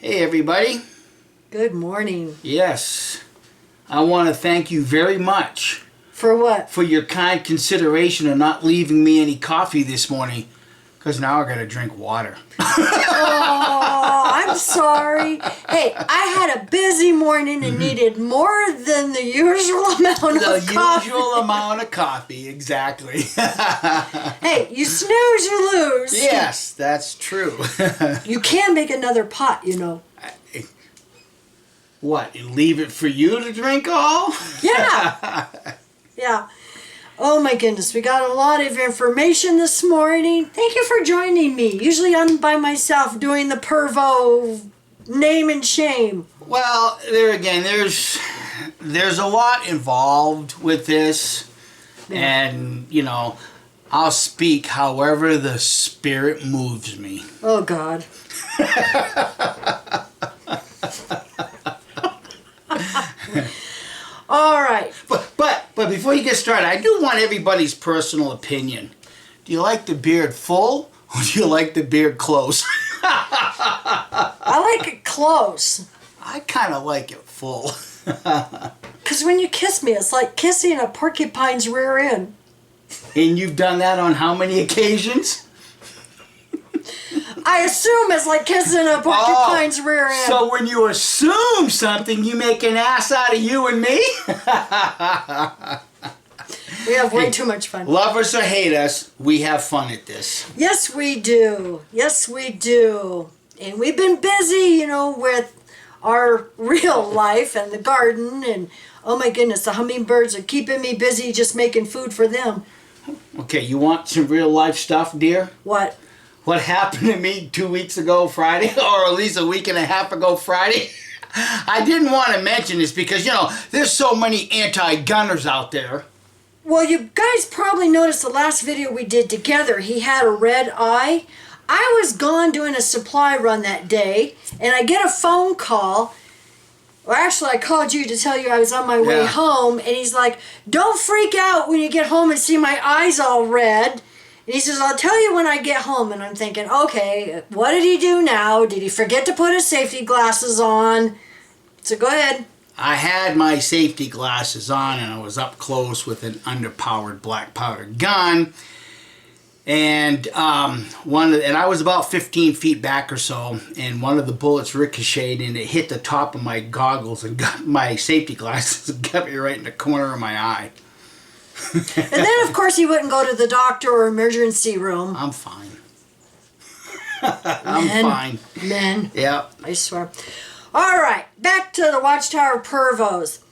Hey everybody. Good morning. Yes, I want to thank you very much. For what? For your kind consideration of not leaving me any coffee this morning, because now I got to drink water. Oh, I'm sorry. Hey, I had a busy morning and needed more than the usual amount of coffee. The usual amount of coffee, exactly. Hey, you snooze, you lose. Yes, that's true. You can make another pot, you know. What, and leave it for you to drink all? Yeah. Yeah. Oh my goodness, we got a lot of information this morning. Thank you for joining me. Usually I'm by myself doing the Pervo name and shame. Well, there again, there's a lot involved with this. Yeah. And, you know, I'll speak however the Spirit moves me. Oh, God. All right. But before you get started, I do want everybody's personal opinion. Do you like the beard full or do you like the beard close? I like it close. I kind of like it full. Because when you kiss me, it's like kissing a porcupine's rear end. And you've done that on how many occasions? I assume it's like kissing a porcupine's rear end. So when you assume something, you make an ass out of you and me? We have way too much fun. Love us or hate us, we have fun at this. Yes, we do. Yes, we do. And we've been busy, you know, with our real life and the garden. And, oh my goodness, the hummingbirds are keeping me busy just making food for them. Okay, you want some real life stuff, dear? What? What happened to me 2 weeks ago Friday, or at least a week and a half ago Friday? I didn't want to mention this because, you know, there's so many anti-gunners out there. Well, you guys probably noticed the last video we did together. He had a red eye. I was gone doing a supply run that day, and I get a phone call. Well, actually, I called you to tell you I was on my way home, and he's like, don't freak out when you get home and see my eyes all red. And he says, I'll tell you when I get home. And I'm thinking, okay, what did he do now? Did he forget to put his safety glasses on? So go ahead. I had my safety glasses on and I was up close with an underpowered black powder gun. And I was about 15 feet back or so, and one of the bullets ricocheted and it hit the top of my goggles and got my safety glasses and got me right in the corner of my eye. And then, of course, he wouldn't go to the doctor or emergency room. I'm fine. Fine. Men. Yeah. I swear. All right, back to the Watchtower Pervos.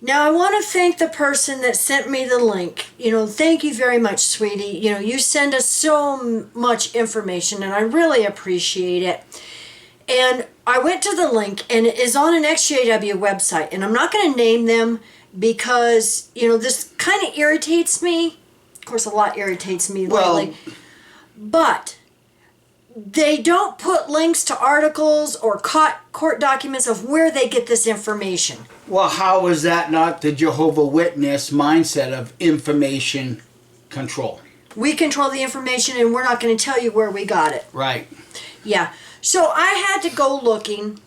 Now, I want to thank the person that sent me the link. You know, thank you very much, sweetie. You know, you send us so much information, and I really appreciate it. And I went to the link, and it is on an XJW website. And I'm not going to name them because, you know, this kind of irritates me. Of course, a lot irritates me lately. But they don't put links to articles or court documents of where they get this information. Well, how is that not the Jehovah Witness mindset of information control? We control the information and we're not going to tell you where we got it. Right. Yeah. So I had to go looking,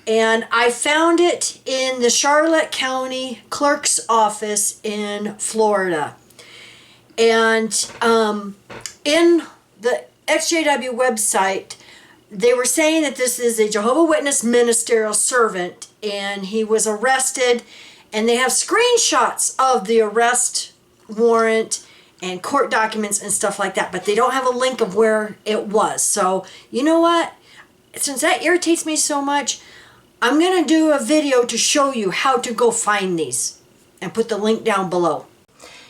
and I found it in the Charlotte County Clerk's office in Florida. And in the XJW website, they were saying that this is a Jehovah Witness ministerial servant, and he was arrested, and they have screenshots of the arrest warrant and court documents and stuff like that, but they don't have a link of where it was. So, you know what? Since that irritates me so much, I'm going to do a video to show you how to go find these and put the link down below.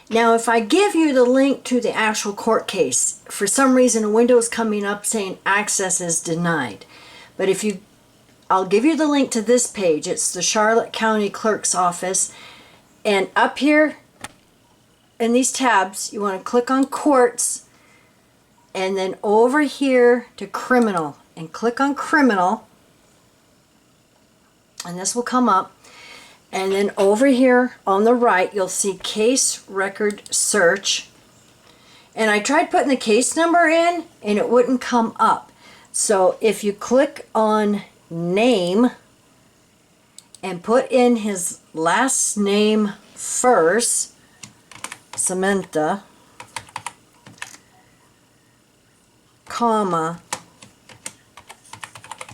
Now, if I give you the link to the actual court case, for some reason a window is coming up saying access is denied. But I'll give you the link to this page. It's the Charlotte County Clerk's office. And up here in these tabs, you want to click on courts, and then over here to criminal, and click on criminal, and this will come up. And then over here on the right, you'll see case record search. And I tried putting the case number in and it wouldn't come up. So if you click on name and put in his last name first, Samantha, comma,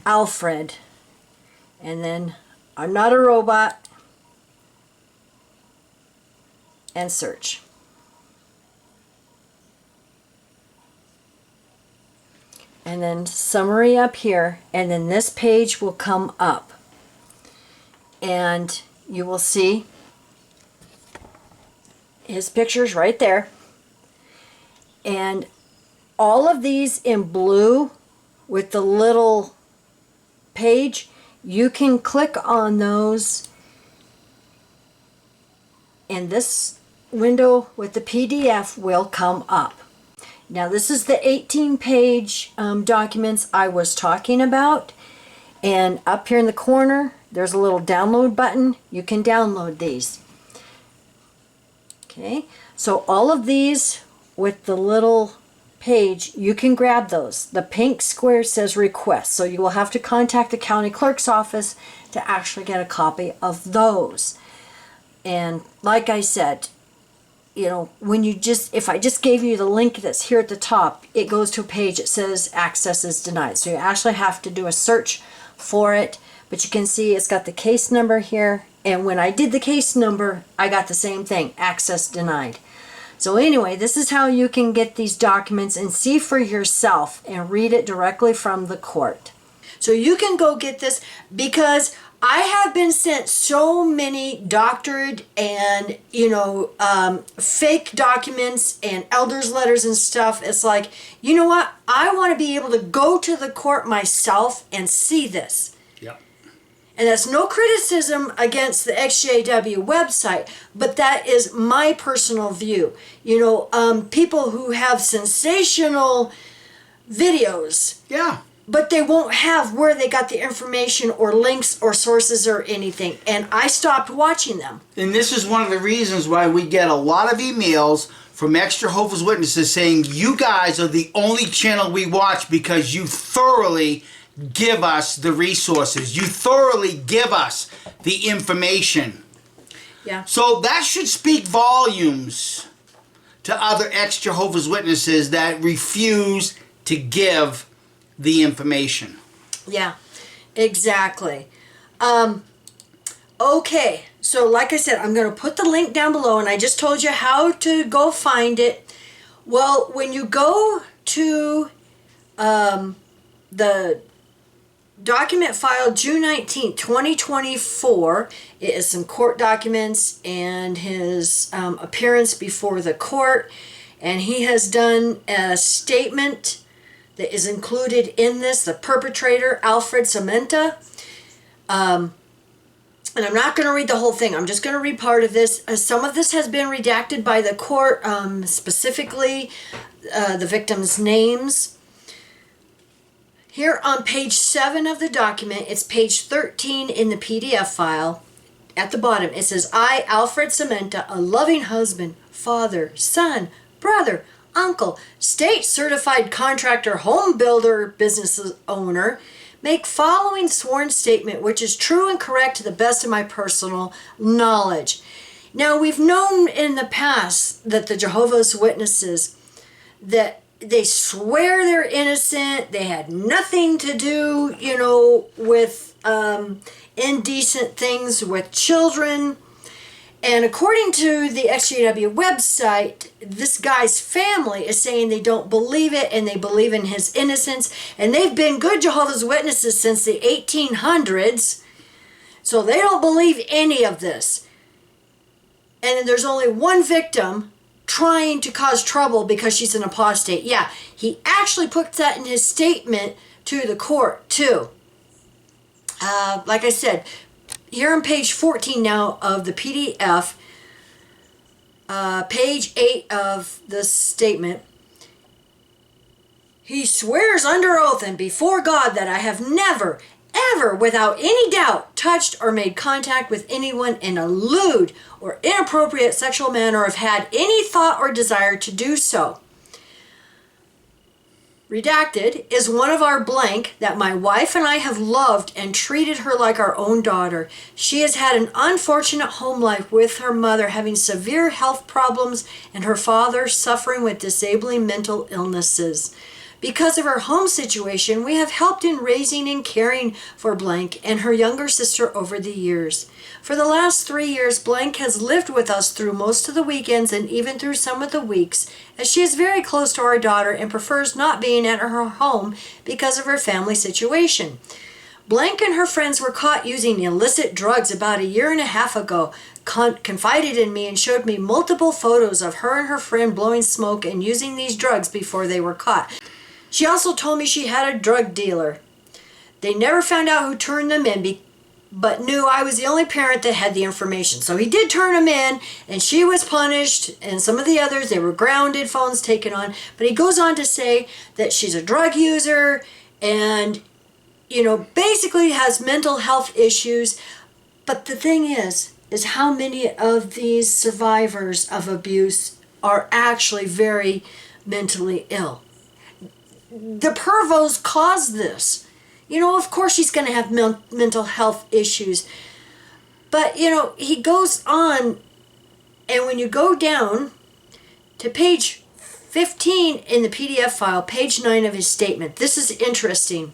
Alfred, and then I'm not a robot, and search. And then summary up here, and then this page will come up, and you will see his pictures right there, and all of these in blue with the little page, you can click on those, and this window with the PDF will come up. Now this is the 18-page documents I was talking about, and up here in the corner there's a little download button. You can download these. Okay, so all of these with the little page, you can grab those. The pink square says request, so you will have to contact the county clerk's office to actually get a copy of those. And like I said, you know, when you just, if I just gave you the link that's here at the top, it goes to a page that says access is denied. So you actually have to do a search for it, but you can see it's got the case number here. And when I did the case number, I got the same thing, access denied. So anyway, this is how you can get these documents and see for yourself and read it directly from the court. So you can go get this, because I have been sent so many doctored and, you know, fake documents and elders letters and stuff. It's like, you know what? I want to be able to go to the court myself and see this. Yep. And that's no criticism against the XJW website, but that is my personal view. You know, people who have sensational videos. Yeah. But they won't have where they got the information or links or sources or anything. And I stopped watching them. And this is one of the reasons why we get a lot of emails from ex-Jehovah's Witnesses saying you guys are the only channel we watch because you thoroughly give us the resources. You thoroughly give us the information. Yeah. So that should speak volumes to other ex-Jehovah's Witnesses that refuse to give the information. Yeah, exactly. Okay, so like I said, I'm going to put the link down below, and I just told you how to go find it. Well, when you go to the document file June 19th, 2024, it is some court documents and his appearance before the court, and he has done a statement that is included in this, the perpetrator, Alfred Samantha. And I'm not going to read the whole thing. I'm just going to read part of this. Some of this has been redacted by the court, specifically the victims' names. Here on page 7 of the document, it's page 13 in the PDF file. At the bottom, it says, I, Alfred Samantha, a loving husband, father, son, brother, uncle, state certified contractor, home builder, business owner, make following sworn statement which is true and correct to the best of my personal knowledge. Now, we've known in the past that the Jehovah's Witnesses, that they swear they're innocent, they had nothing to do, you know, with indecent things with children. And according to the XJW website, this guy's family is saying they don't believe it and they believe in his innocence. And they've been good Jehovah's Witnesses since the 1800s. So they don't believe any of this. And then there's only one victim trying to cause trouble because she's an apostate. Yeah, he actually put that in his statement to the court too. Like I said, here on page 14 now of the PDF, page 8 of the statement, he swears under oath and before God that I have never, ever, without any doubt, touched or made contact with anyone in a lewd or inappropriate sexual manner or have had any thought or desire to do so. redacted, is one of our blank that my wife and I have loved and treated her like our own daughter. She has had an unfortunate home life with her mother having severe health problems and her father suffering with disabling mental illnesses. Because of her home situation, we have helped in raising and caring for blank and her younger sister over the years. For the last 3 years, blank has lived with us through most of the weekends and even through some of the weeks, as she is very close to our daughter and prefers not being at her home because of her family situation. Blank and her friends were caught using illicit drugs about a year and a half ago, confided in me and showed me multiple photos of her and her friend blowing smoke and using these drugs before they were caught. She also told me she had a drug dealer. They never found out who turned them in, but knew I was the only parent that had the information. So he did turn them in, and she was punished, and some of the others, they were grounded, phones taken on. But he goes on to say that she's a drug user and, basically has mental health issues. But the thing is how many of these survivors of abuse are actually very mentally ill. The Pervos caused this. Of course she's going to have mental health issues. But, he goes on, and when you go down to page 15 in the PDF file, page 9 of his statement, this is interesting.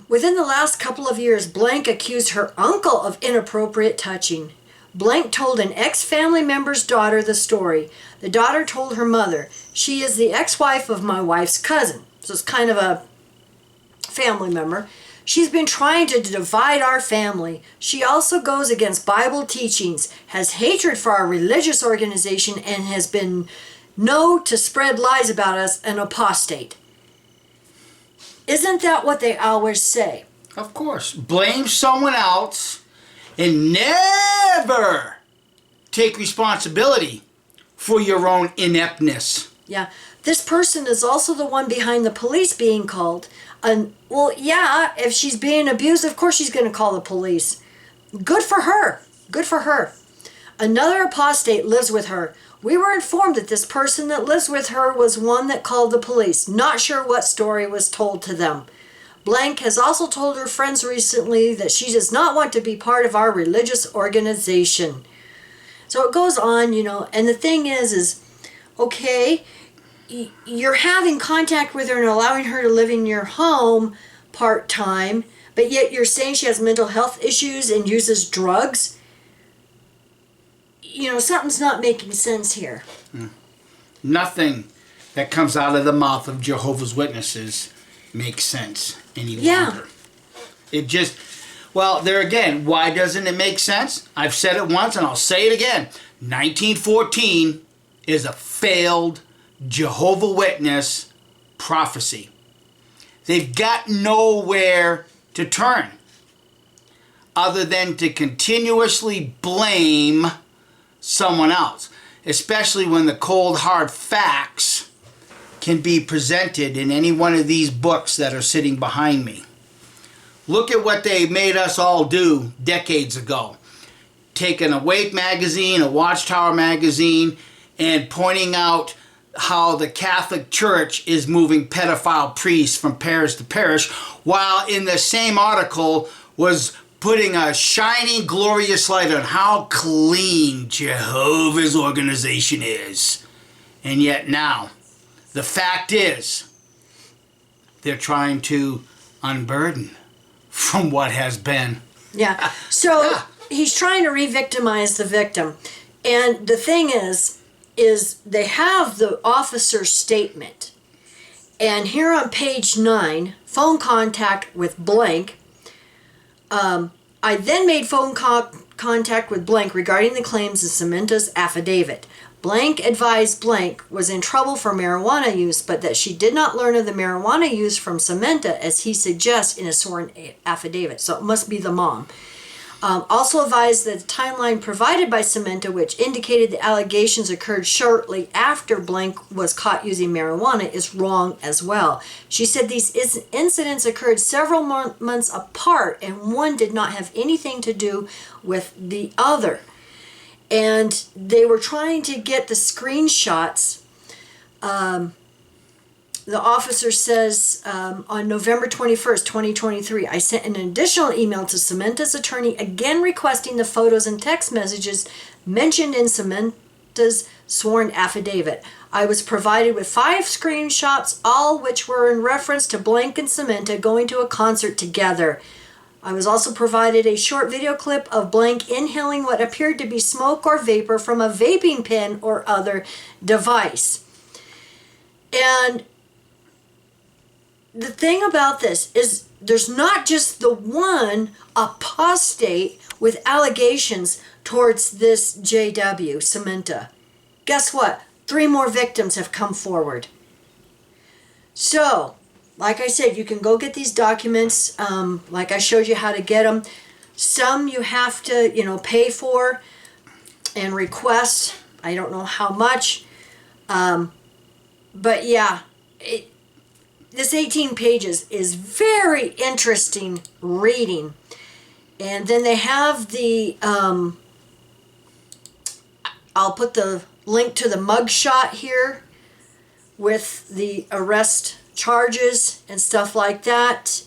Within the last couple of years, blank accused her uncle of inappropriate touching. Blank told an ex-family member's daughter the story. The daughter told her mother. She is the ex-wife of my wife's cousin. So it's kind of a family member. She's been trying to divide our family. She also goes against Bible teachings, has hatred for our religious organization, and has been known to spread lies about us, an apostate. Isn't that what they always say? Of course. Blame someone else and never take responsibility for your own ineptness. Yeah. This person is also the one behind the police being called. Well, yeah, if she's being abused, of course she's going to call the police. Good for her. Good for her. Another apostate lives with her. We were informed that this person that lives with her was one that called the police. Not sure what story was told to them. Blank has also told her friends recently that she does not want to be part of our religious organization. So it goes on, and the thing is, okay, you're having contact with her and allowing her to live in your home part-time, but yet you're saying she has mental health issues and uses drugs. Something's not making sense here. Nothing that comes out of the mouth of Jehovah's Witnesses makes sense any longer. It just, there again, why doesn't it make sense? I've said it once and I'll say it again. 1914 is a failed Jehovah Witness prophecy. They've got nowhere to turn other than to continuously blame someone else, especially when the cold hard facts can be presented in any one of these books that are sitting behind me. Look at what they made us all do decades ago. Taking a Wake magazine, a Watchtower magazine, and pointing out how the Catholic Church is moving pedophile priests from parish to parish, while in the same article was putting a shining, glorious light on how clean Jehovah's organization is. And yet now, the fact is, they're trying to unburden from what has been. Yeah. So he's trying to re-victimize the victim. And the thing is they have the officer's statement. And here on page 9, phone contact with blank. I then made phone contact with blank regarding the claims in Samantha's affidavit. Blank advised blank was in trouble for marijuana use, but that she did not learn of the marijuana use from Samantha, as he suggests in a sworn affidavit. So it must be the mom. Also advised that the timeline provided by Samantha, which indicated the allegations occurred shortly after blank was caught using marijuana, is wrong as well. She said these incidents occurred several months apart, and one did not have anything to do with the other. And they were trying to get the screenshots The officer says on November 21st, 2023, I sent an additional email to Samantha's attorney again requesting the photos and text messages mentioned in Samantha's sworn affidavit. I was provided with 5 screenshots, all which were in reference to Blank and Samantha going to a concert together. I was also provided a short video clip of Blank inhaling what appeared to be smoke or vapor from a vaping pen or other device. And the thing about this is there's not just the one apostate with allegations towards this JW, Samantha. Guess what? 3 more victims have come forward. So, like I said, you can go get these documents. Like I showed you how to get them. Some you have to, pay for and request. I don't know how much. But yeah, this 18 pages is very interesting reading. And then they have the, I'll put the link to the mugshot here with the arrest charges and stuff like that.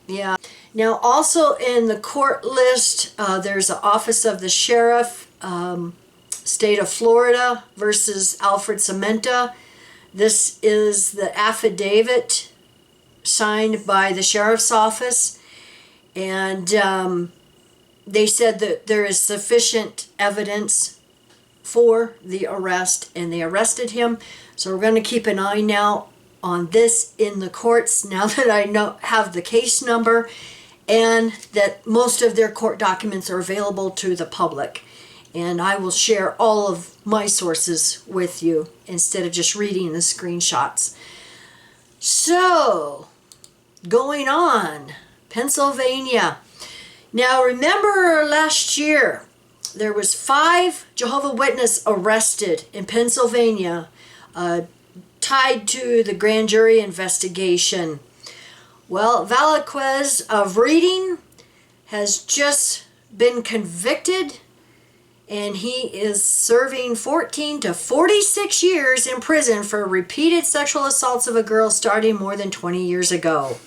Yeah. Now also in the court list, there's the Office of the Sheriff, State of Florida versus Alfred Samantha. This is the affidavit signed by the sheriff's office, and they said that there is sufficient evidence for the arrest, and they arrested him. So we're going to keep an eye now on this in the courts now that I have the case number and that most of their court documents are available to the public. And I will share all of my sources with you instead of just reading the screenshots. So, going on, Pennsylvania. Now remember last year, there was 5 Jehovah Witnesses arrested in Pennsylvania tied to the grand jury investigation. Well, Vasquez of Reading has just been convicted, and he is serving 14 to 46 years in prison for repeated sexual assaults of a girl starting more than 20 years ago.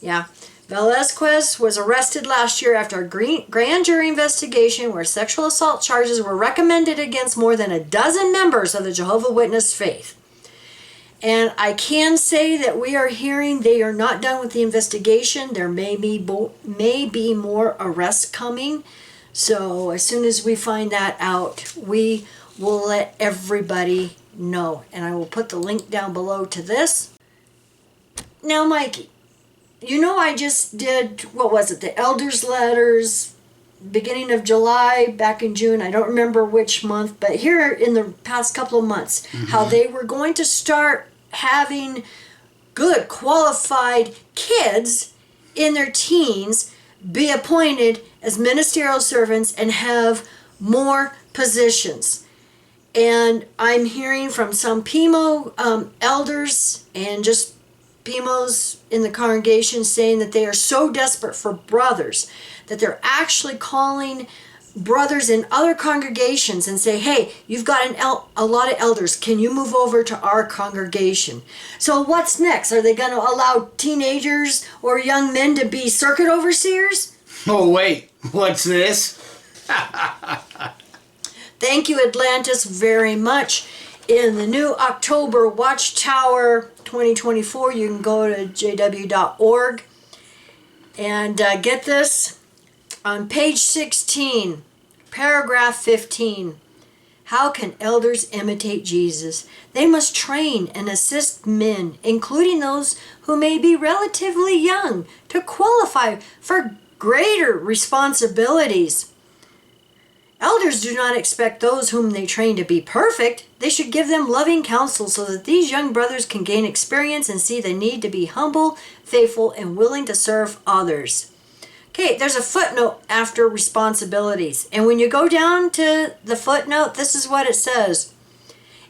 Yeah, Vasquez was arrested last year after a grand jury investigation where sexual assault charges were recommended against more than a dozen members of the Jehovah Witness faith. And I can say that we are hearing they are not done with the investigation. There may be more arrests coming. So as soon as we find that out, we will let everybody know. And I will put the link down below to this. Now, Mikey, I just did, the elders' letters, beginning of July, back in June. I don't remember which month, but here in the past couple of months, how they were going to start having good, qualified kids in their teens be appointed as ministerial servants and have more positions. And I'm hearing from some PMO elders and just PMOs in the congregation saying that they are so desperate for brothers that they're actually calling brothers in other congregations and say, hey, you've got a lot of elders. Can you move over to our congregation? So what's next? Are they going to allow teenagers or young men to be circuit overseers? Oh, wait. What's this? Thank you, Atlantis, very much. In the new October Watchtower 2024, you can go to jw.org and get this. On page 16, paragraph 15, how can elders imitate Jesus? They must train and assist men, including those who may be relatively young, to qualify for greater responsibilities. Elders do not expect those whom they train to be perfect. They should give them loving counsel so that these young brothers can gain experience and see the need to be humble, faithful, and willing to serve others. Okay, there's a footnote after responsibilities. And when you go down to the footnote, this is what it says.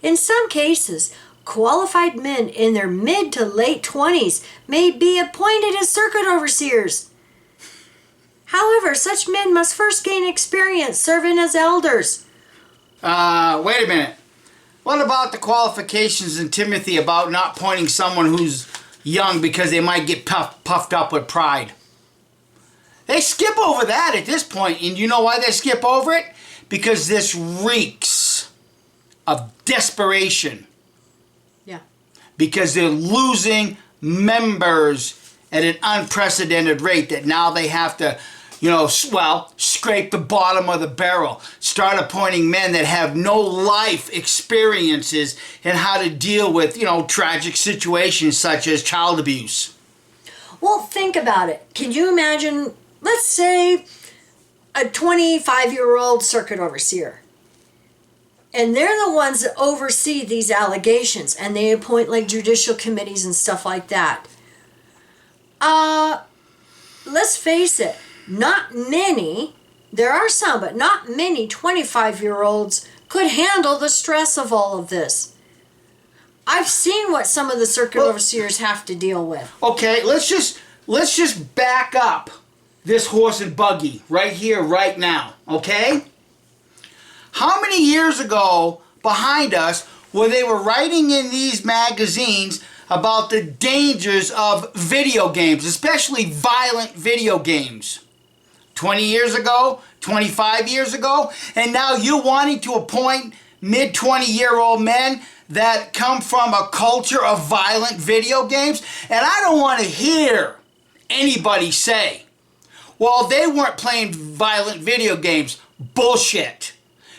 In some cases, qualified men in their mid to late 20s may be appointed as circuit overseers. However, such men must first gain experience serving as elders. Wait a minute. What about the qualifications in Timothy about not pointing someone who's young because they might get puffed up with pride? They skip over that at this point, and you know why they skip over it? Because this reeks of desperation. Yeah. Because they're losing members at an unprecedented rate that now they have to, scrape the bottom of the barrel, start appointing men that have no life experiences in how to deal with, tragic situations such as child abuse. Well, think about it. Can you imagine, let's say, a 25-year-old circuit overseer? And they're the ones that oversee these allegations, and they appoint like judicial committees and stuff like that. Let's face it, not many, there are some, but not many 25-year-olds could handle the stress of all of this. I've seen what some of the circuit overseers have to deal with. Okay, let's just back up this horse and buggy right here, right now, okay? How many years ago behind us where they were writing in these magazines about the dangers of video games, especially violent video games? 20 years ago, 25 years ago, and now you're wanting to appoint mid-20-year-old men that come from a culture of violent video games? And I don't want to hear anybody say, well, they weren't playing violent video games. Bullshit.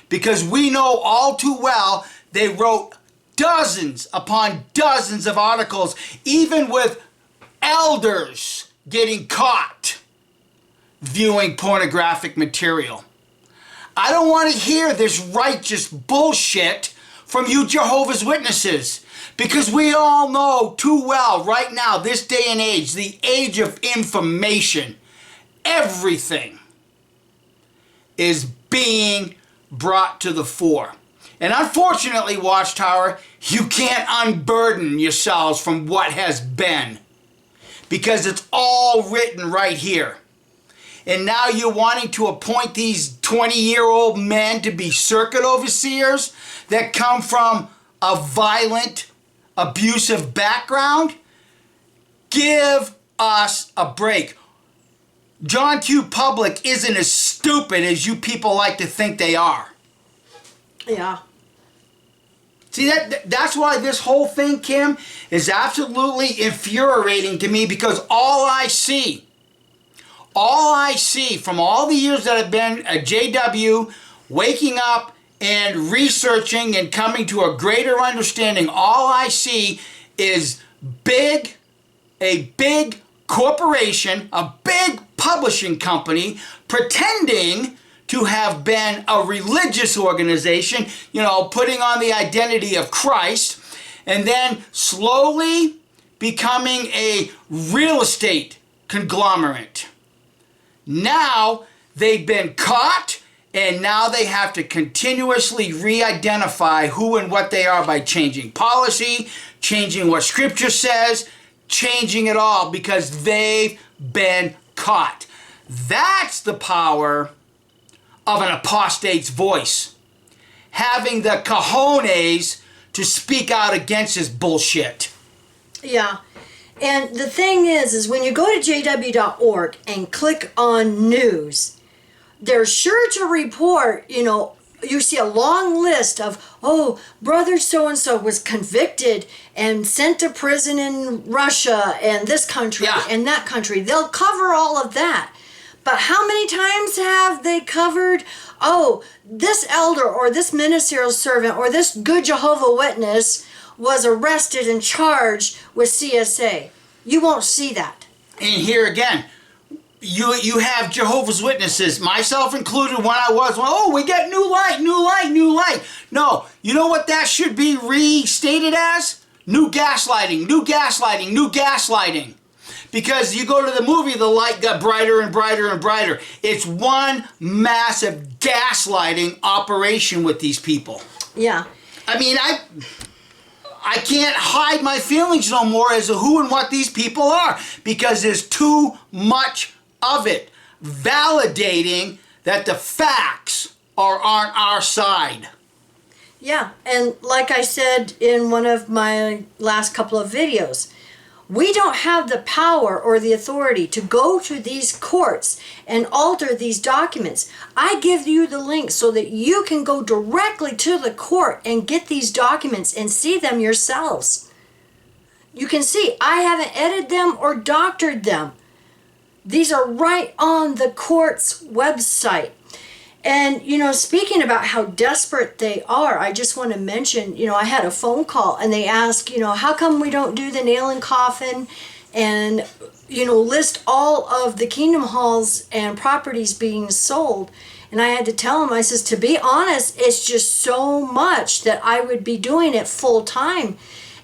Because we know all too well they wrote dozens upon dozens of articles, even with elders getting caught viewing pornographic material. I don't want to hear this righteous bullshit from you Jehovah's Witnesses, because we all know too well right now, this day and age, the age of information, everything is being brought to the fore. And unfortunately, Watchtower, you can't unburden yourselves from what has been, because it's all written right here. And now you're wanting to appoint these 20-year-old men to be circuit overseers that come from a violent, abusive background? Give us a break. John Q. Public isn't as stupid as you people like to think they are. Yeah. See, that's why this whole thing, Kim, is absolutely infuriating to me, because all I see from all the years that I've been at JW, waking up and researching and coming to a greater understanding, all I see is a big corporation, a big publishing company pretending to have been a religious organization, putting on the identity of Christ, and then slowly becoming a real estate conglomerate. Now they've been caught, and now they have to continuously re-identify who and what they are by changing policy, changing what Scripture says, changing it all, because they've been caught. That's the power of an apostate's voice. Having the cojones to speak out against his bullshit. Yeah. And the thing is when you go to jw.org and click on news, they're sure to report, you see a long list of, brother so-and-so was convicted and sent to prison in Russia and this country and that country. They'll cover all of that. But how many times have they covered, this elder or this ministerial servant or this good Jehovah Witness was arrested and charged with CSA? You won't see that. And here again, you have Jehovah's Witnesses, myself included, when I was, we get new light. No, you know what that should be restated as? New gaslighting. Because you go to the movie, the light got brighter and brighter and brighter. It's one massive gaslighting operation with these people. Yeah. I mean, I can't hide my feelings no more as to who and what these people are, because there's too much of it validating that the facts are on our side. Yeah, and like I said in one of my last couple of videos, we don't have the power or the authority to go to these courts and alter these documents. I give you the link so that you can go directly to the court and get these documents and see them yourselves. You can see I haven't edited them or doctored them. These are right on the court's website. And, speaking about how desperate they are, I just want to mention, I had a phone call and they asked, how come we don't do the nail and coffin and, list all of the Kingdom Halls and properties being sold. And I had to tell them, I says, to be honest, it's just so much that I would be doing it full time.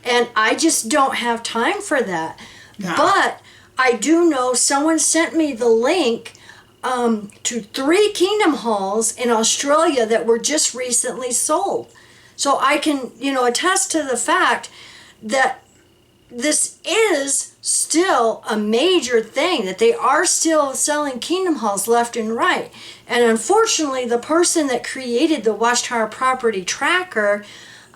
And I just don't have time for that. Yeah. But I do know someone sent me the link to 3 Kingdom Halls in Australia that were just recently sold. So I can, attest to the fact that this is still a major thing, that they are still selling Kingdom Halls left and right. And unfortunately, the person that created the Watchtower Property Tracker,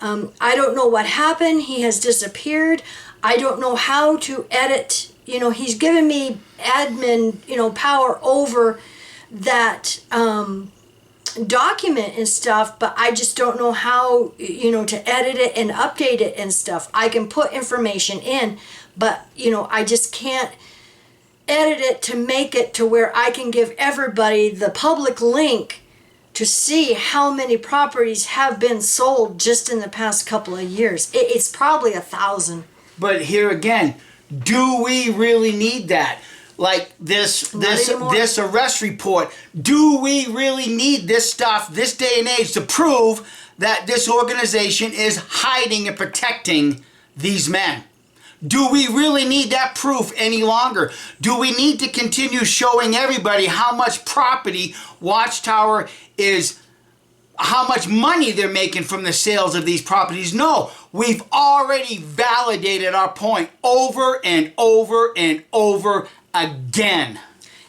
I don't know what happened. He has disappeared. I don't know how to edit. He's given me admin, power over that document and stuff, but I just don't know how, to edit it and update it and stuff. I can put information in, but, I just can't edit it to make it to where I can give everybody the public link to see how many properties have been sold just in the past couple of years. It's probably 1,000. But here again, do we really need that? Like this arrest report, do we really need this stuff this day and age to prove that this organization is hiding and protecting these men? Do we really need that proof any longer? Do we need to continue showing everybody how much property Watchtower is, how much money they're making from the sales of these properties? No, we've already validated our point over and over and over again.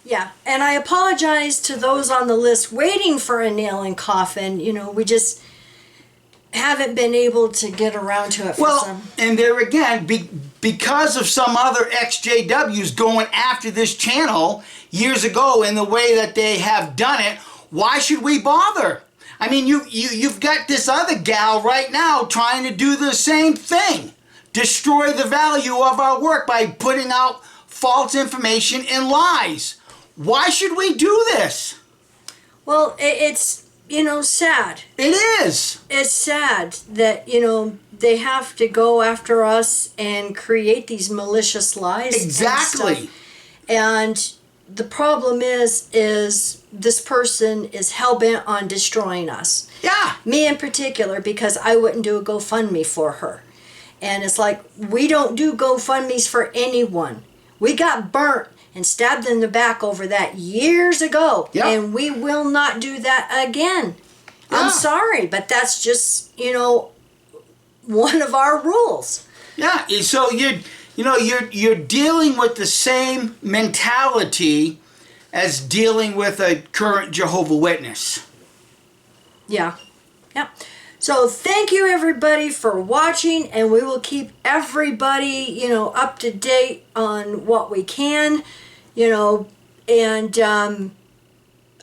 Yeah, and I apologize to those on the list waiting for a nail and coffin. We just haven't been able to get around to it for some. And there again, because of some other XJWs going after this channel years ago in the way that they have done it, why should we bother? I mean, you've got this other gal right now trying to do the same thing. Destroy the value of our work by putting out false information and lies. Why should we do this? Well, it's, sad. It is. It's sad that, they have to go after us and create these malicious lies. Exactly. And the problem is this person is hell-bent on destroying us. Yeah. Me in particular, because I wouldn't do a GoFundMe for her. And it's like, we don't do GoFundMes for anyone. We got burnt and stabbed in the back over that years ago. Yep. And we will not do that again. Yeah. I'm sorry, but that's just, one of our rules. Yeah. So you're dealing with the same mentality as dealing with a current Jehovah Witness. Yeah. Yeah. So thank you everybody for watching, and we will keep everybody, up to date on what we can, and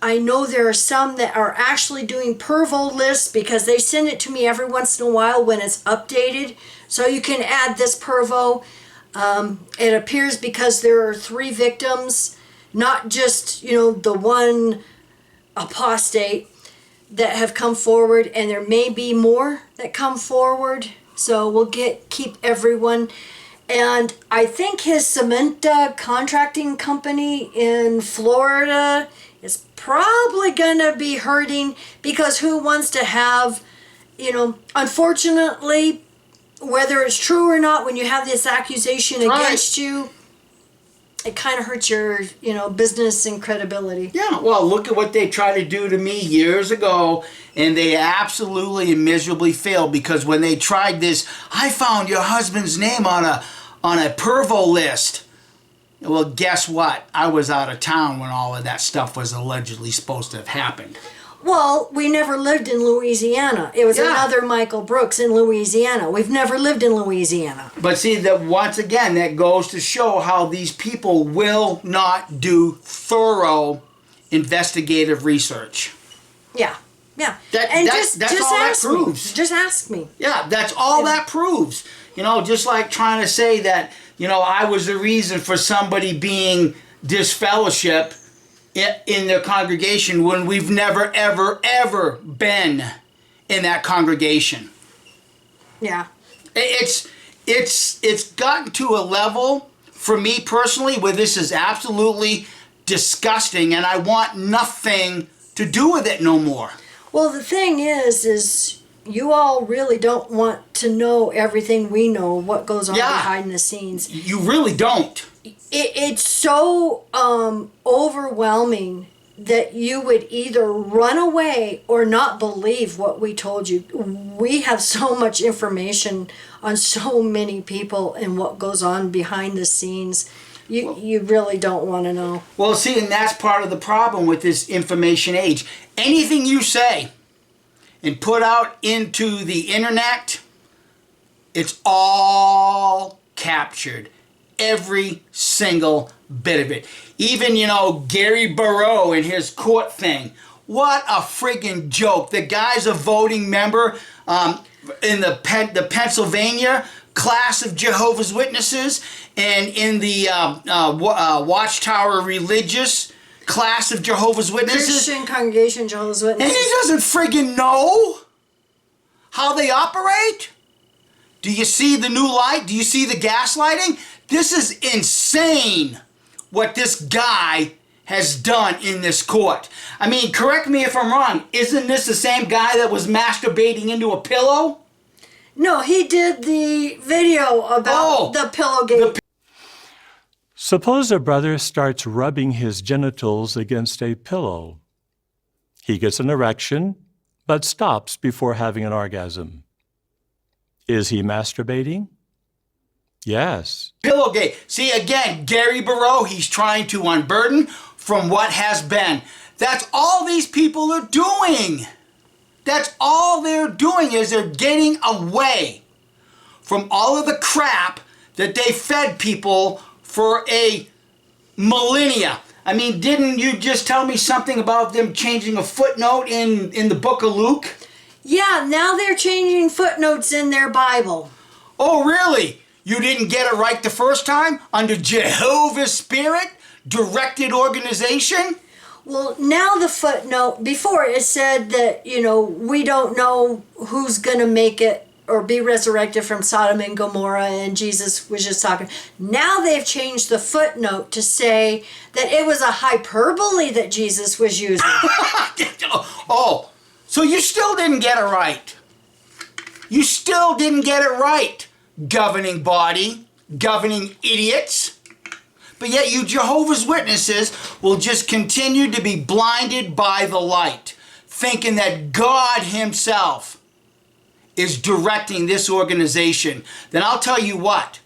I know there are some that are actually doing Pervo lists because they send it to me every once in a while when it's updated. So you can add this Pervo. It appears because there are 3 victims, not just, the one apostate that have come forward, and there may be more that come forward. So we'll keep everyone. And I think his cement contracting company in Florida is probably gonna be hurting, because who wants to have, unfortunately, whether it's true or not, when you have this accusation against you, it kind of hurts your, business and credibility. Yeah, well, look at what they tried to do to me years ago, and they absolutely and miserably failed, because when they tried this, I found your husband's name on a Pervo list. Well, guess what? I was out of town when all of that stuff was allegedly supposed to have happened. Well, we never lived in Louisiana. It was Yeah. another Michael Brooks in Louisiana. We've never lived in Louisiana. But see, that once again, that goes to show how these people will not do thorough investigative research. Yeah, yeah. That's all that ask proves. me. Just ask me. Yeah, that's all that proves. You know, just like trying to say that, you know, I was the reason for somebody being disfellowship in their congregation when we've never, ever, ever been in that congregation. Yeah. It's gotten to a level, for me personally, where this is absolutely disgusting and I want nothing to do with it no more. Well, the thing is you all really don't want to know everything we know, what goes on behind the scenes. You really don't. It's so overwhelming that you would either run away or not believe what we told you. We have so much information on so many people and what goes on behind the scenes. You really don't want to know. Well, see, and that's part of the problem with this information age. Anything you say and put out into the internet, it's all captured. Every single bit of it. Even, you know, Gary Barrow and his court thing. What a friggin' joke. The guy's a voting member in the Pennsylvania class of Jehovah's Witnesses and in the Watchtower religious class of Jehovah's Witnesses. Christian Congregation Jehovah's Witnesses. And he doesn't friggin' know how they operate? Do you see the new light? Do you see the gaslighting? This is insane what this guy has done in this court. I mean, correct me if I'm wrong. Isn't this the same guy that was masturbating into a pillow? No, he did the video about the Pillowgate. Suppose a brother starts rubbing his genitals against a pillow. He gets an erection, but stops before having an orgasm. Is he masturbating? Yes. Pillowgate. See, again, Gary Barrow, he's trying to unburden from what has been. That's all these people are doing. That's all they're doing is they're getting away from all of the crap that they fed people for a millennia. I mean, didn't you just tell me something about them changing a footnote in the book of Luke? Yeah, now they're changing footnotes in their Bible. Oh, really? You didn't get it right the first time under Jehovah's Spirit directed organization? Well, now the footnote, before it said that, you know, we don't know who's going to make it or be resurrected from Sodom and Gomorrah, and Jesus was just talking. Now they've changed the footnote to say that it was a hyperbole that Jesus was using. Oh, so you still didn't get it right. You still didn't get it right, governing body, governing idiots. But yet you Jehovah's Witnesses will just continue to be blinded by the light, thinking that God himself is directing this organization. Then I'll tell you what,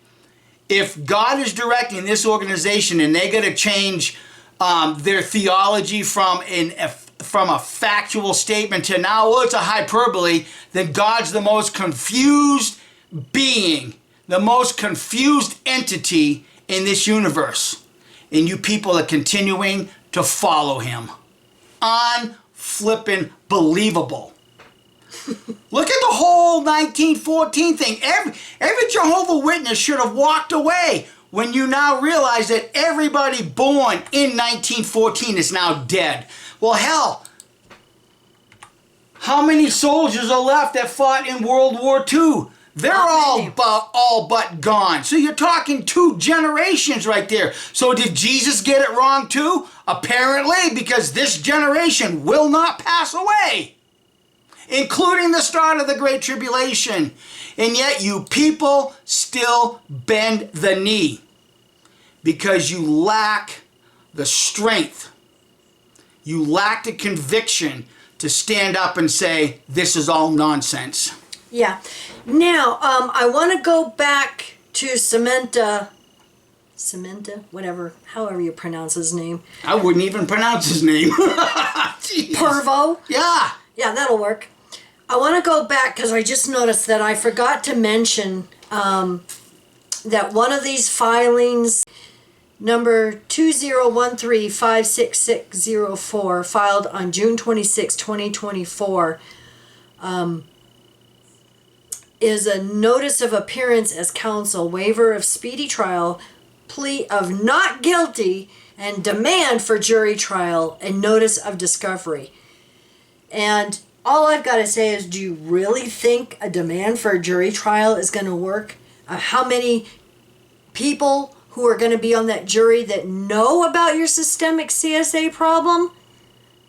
if God is directing this organization and they're going to change their theology from a factual statement to now, well, it's a hyperbole, then God's the most confused being, the most confused entity in this universe. And you people are continuing to follow him. Unflippin' believable. Look at the whole 1914 thing. Every Jehovah Witness should have walked away when you now realize that everybody born in 1914 is now dead. Well, hell, how many soldiers are left that fought in World War II? They're all but gone. So you're talking 2 generations right there. So did Jesus get it wrong too? Apparently, because this generation will not pass away, including the start of the Great Tribulation. And yet you people still bend the knee because you lack the strength. You lack the conviction to stand up and say, this is all nonsense. Yeah. Now, I want to go back to Samantha Samantha, whatever, however you pronounce his name. I wouldn't even pronounce his name. Jeez. Pervo. Yeah. Yeah, that'll work. I want to go back because I just noticed that I forgot to mention that one of these filings, number 2013-56604, filed on June 26, 2024, is a notice of appearance as counsel, waiver of speedy trial, plea of not guilty, and demand for jury trial, and notice of discovery. And all I've got to say is, do you really think a demand for a jury trial is going to work? How many people who are going to be on that jury that know about your systemic CSA problem?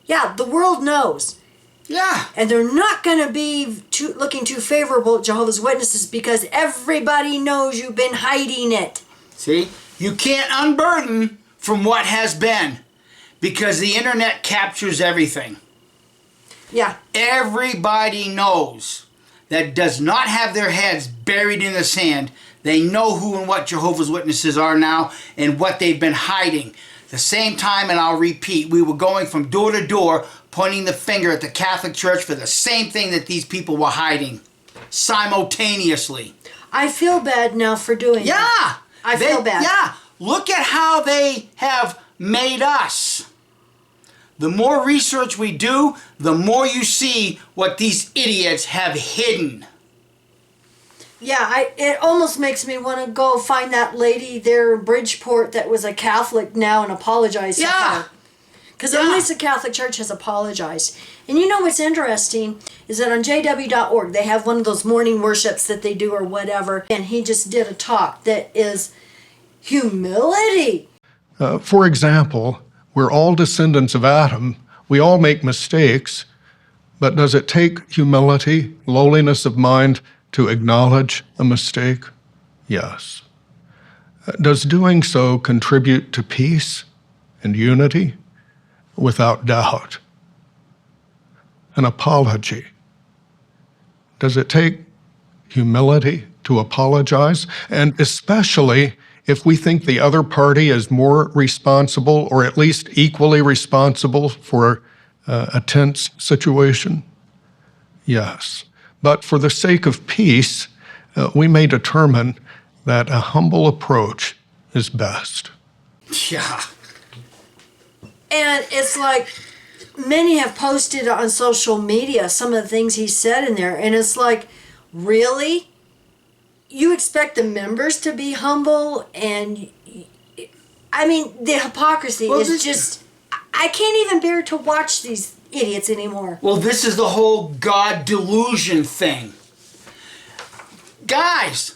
Yeah, the world knows. Yeah. And they're not going to be looking too favorable at Jehovah's Witnesses because everybody knows you've been hiding it. See? You can't unburden from what has been because the internet captures everything. Yeah. Everybody knows that does not have their heads buried in the sand. They know who and what Jehovah's Witnesses are now and what they've been hiding. The same time, and I'll repeat, we were going from door to door pointing the finger at the Catholic Church for the same thing that these people were hiding simultaneously. I feel bad now for doing that. I feel bad. Yeah. Look at how they have made us. The more research we do, the more you see what these idiots have hidden. Yeah, it almost makes me want to go find that lady there in Bridgeport that was a Catholic now and apologize to her. Because at least the Catholic Church has apologized. And you know what's interesting is that on jw.org they have one of those morning worships that they do or whatever. And he just did a talk that is humility. For example, we're all descendants of Adam. We all make mistakes. But does it take humility, lowliness of mind, to acknowledge a mistake? Yes. Does doing so contribute to peace and unity? Without doubt. An apology. Does it take humility to apologize? And especially if we think the other party is more responsible or at least equally responsible for a tense situation? Yes. But for the sake of peace, we may determine that a humble approach is best. Yeah. And it's like many have posted on social media some of the things he said in there. And it's like, really? You expect the members to be humble? And I mean, the hypocrisy is just, I can't even bear to watch these idiots anymore. Well, this is the whole God delusion thing. Guys,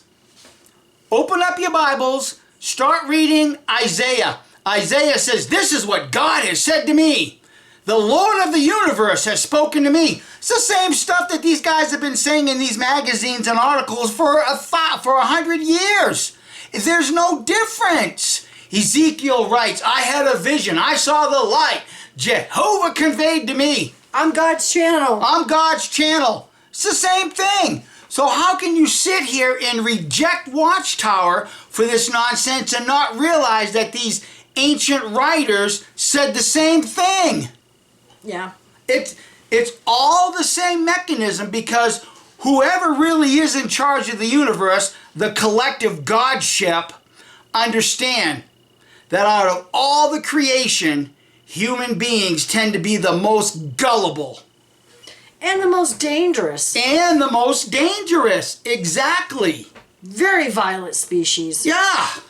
open up your Bibles, start reading Isaiah. Isaiah says, this is what God has said to me. The Lord of the universe has spoken to me. It's the same stuff that these guys have been saying in these magazines and articles for 100 years. There's no difference. Ezekiel writes, I had a vision. I saw the light. Jehovah conveyed to me. I'm God's channel. I'm God's channel. It's the same thing. So how can you sit here and reject Watchtower for this nonsense and not realize that these ancient writers said the same thing? Yeah. It's all the same mechanism because whoever really is in charge of the universe, the collective godship, understand that out of all the creation, human beings tend to be the most gullible. And the most dangerous. And the most dangerous. Exactly. Very violent species. Yeah.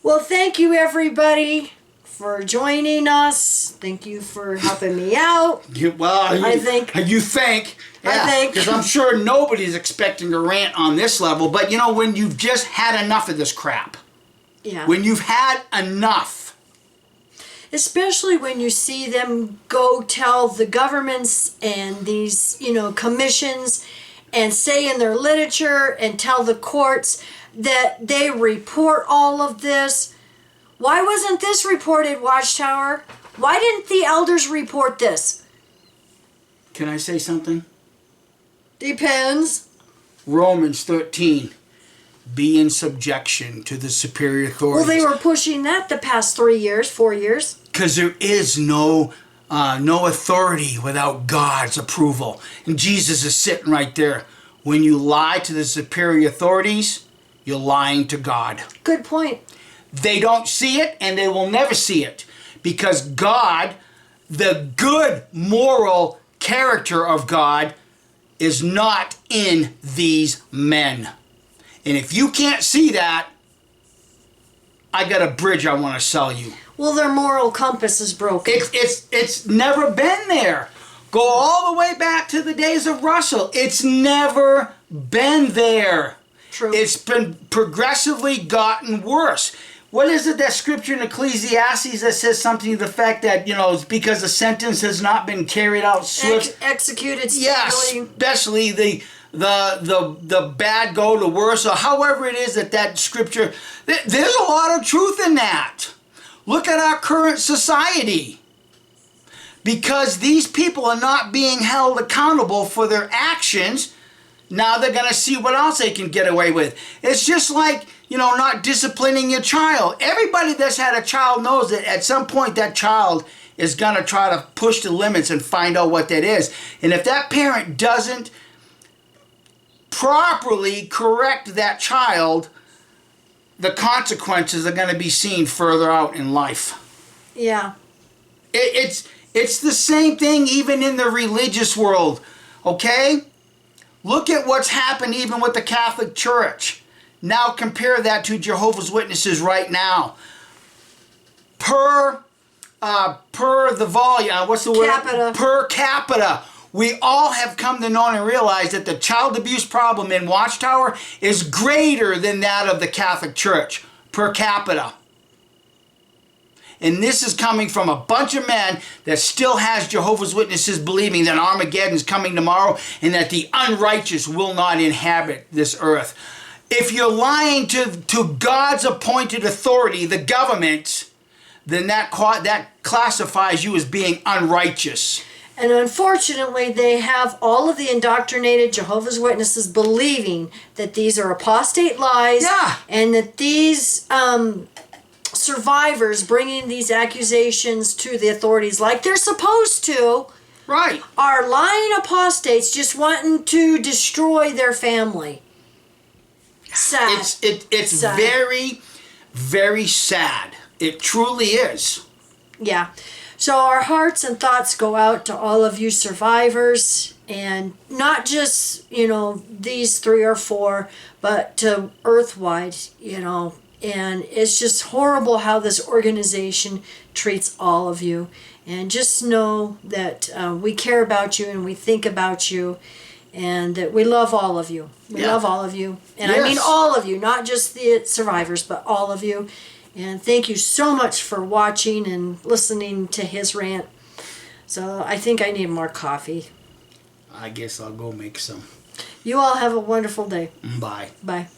Well, thank you, everybody, for joining us. Thank you for helping me out. You think. Because I'm sure nobody's expecting a rant on this level. But, you know, when you've just had enough of this crap. Yeah. When you've had enough. Especially when you see them go tell the governments and these, commissions and say in their literature and tell the courts that they report all of this. Why wasn't this reported, Watchtower? Why didn't the elders report this? Can I say something? Depends. Romans 13. be in subjection to the superior Well, authorities. they were pushing that the past 3 years, 4 years. Because there is no authority without God's approval. And Jesus is sitting right there. When you lie to the superior authorities, you're lying to God. Good point. They don't see it, and they will never see it. Because God, the good moral character of God, is not in these men. And if you can't see that, I got a bridge I want to sell you. Well, their moral compass is broken. It's never been there. Go all the way back to the days of Russell. It's never been there. True. It's been progressively gotten worse. What is it, that scripture in Ecclesiastes that says something to the fact that, it's because the sentence has not been carried out swift? Executed Yes, speedily. especially the bad go to worse, or however it is that scripture, there's a lot of truth in that. Look at our current society. Because these people are not being held accountable for their actions, now they're going to see what else they can get away with. It's just like, not disciplining your child. Everybody that's had a child knows that at some point that child is going to try to push the limits and find out what that is. And if that parent doesn't properly correct that child, the consequences are going to be seen further out in life. Yeah. It's the same thing even in the religious world, okay? Look at what's happened even with the Catholic Church. Now compare that to Jehovah's Witnesses right now. Per the volume, what's the word? Capita. Per capita. We all have come to know and realize that the child abuse problem in Watchtower is greater than that of the Catholic Church, per capita. And this is coming from a bunch of men that still has Jehovah's Witnesses believing that Armageddon's coming tomorrow and that the unrighteous will not inhabit this earth. If you're lying to God's appointed authority, the government, then that classifies you as being unrighteous. And unfortunately, they have all of the indoctrinated Jehovah's Witnesses believing that these are apostate lies, Yeah. and that these survivors bringing these accusations to the authorities like they're supposed to Right. are lying apostates just wanting to destroy their family. Sad. It's Sad. very, very sad. It truly is. Yeah. So our hearts and thoughts go out to all of you survivors, and not just, these 3 or 4, but to earthwide, and it's just horrible how this organization treats all of you. And just know that we care about you and we think about you, and that we love all of you. We Yeah. love all of you. And I Yes. mean all of you, not just the survivors, but all of you. And thank you so much for watching and listening to his rant. So I think I need more coffee. I guess I'll go make some. You all have a wonderful day. Bye. Bye.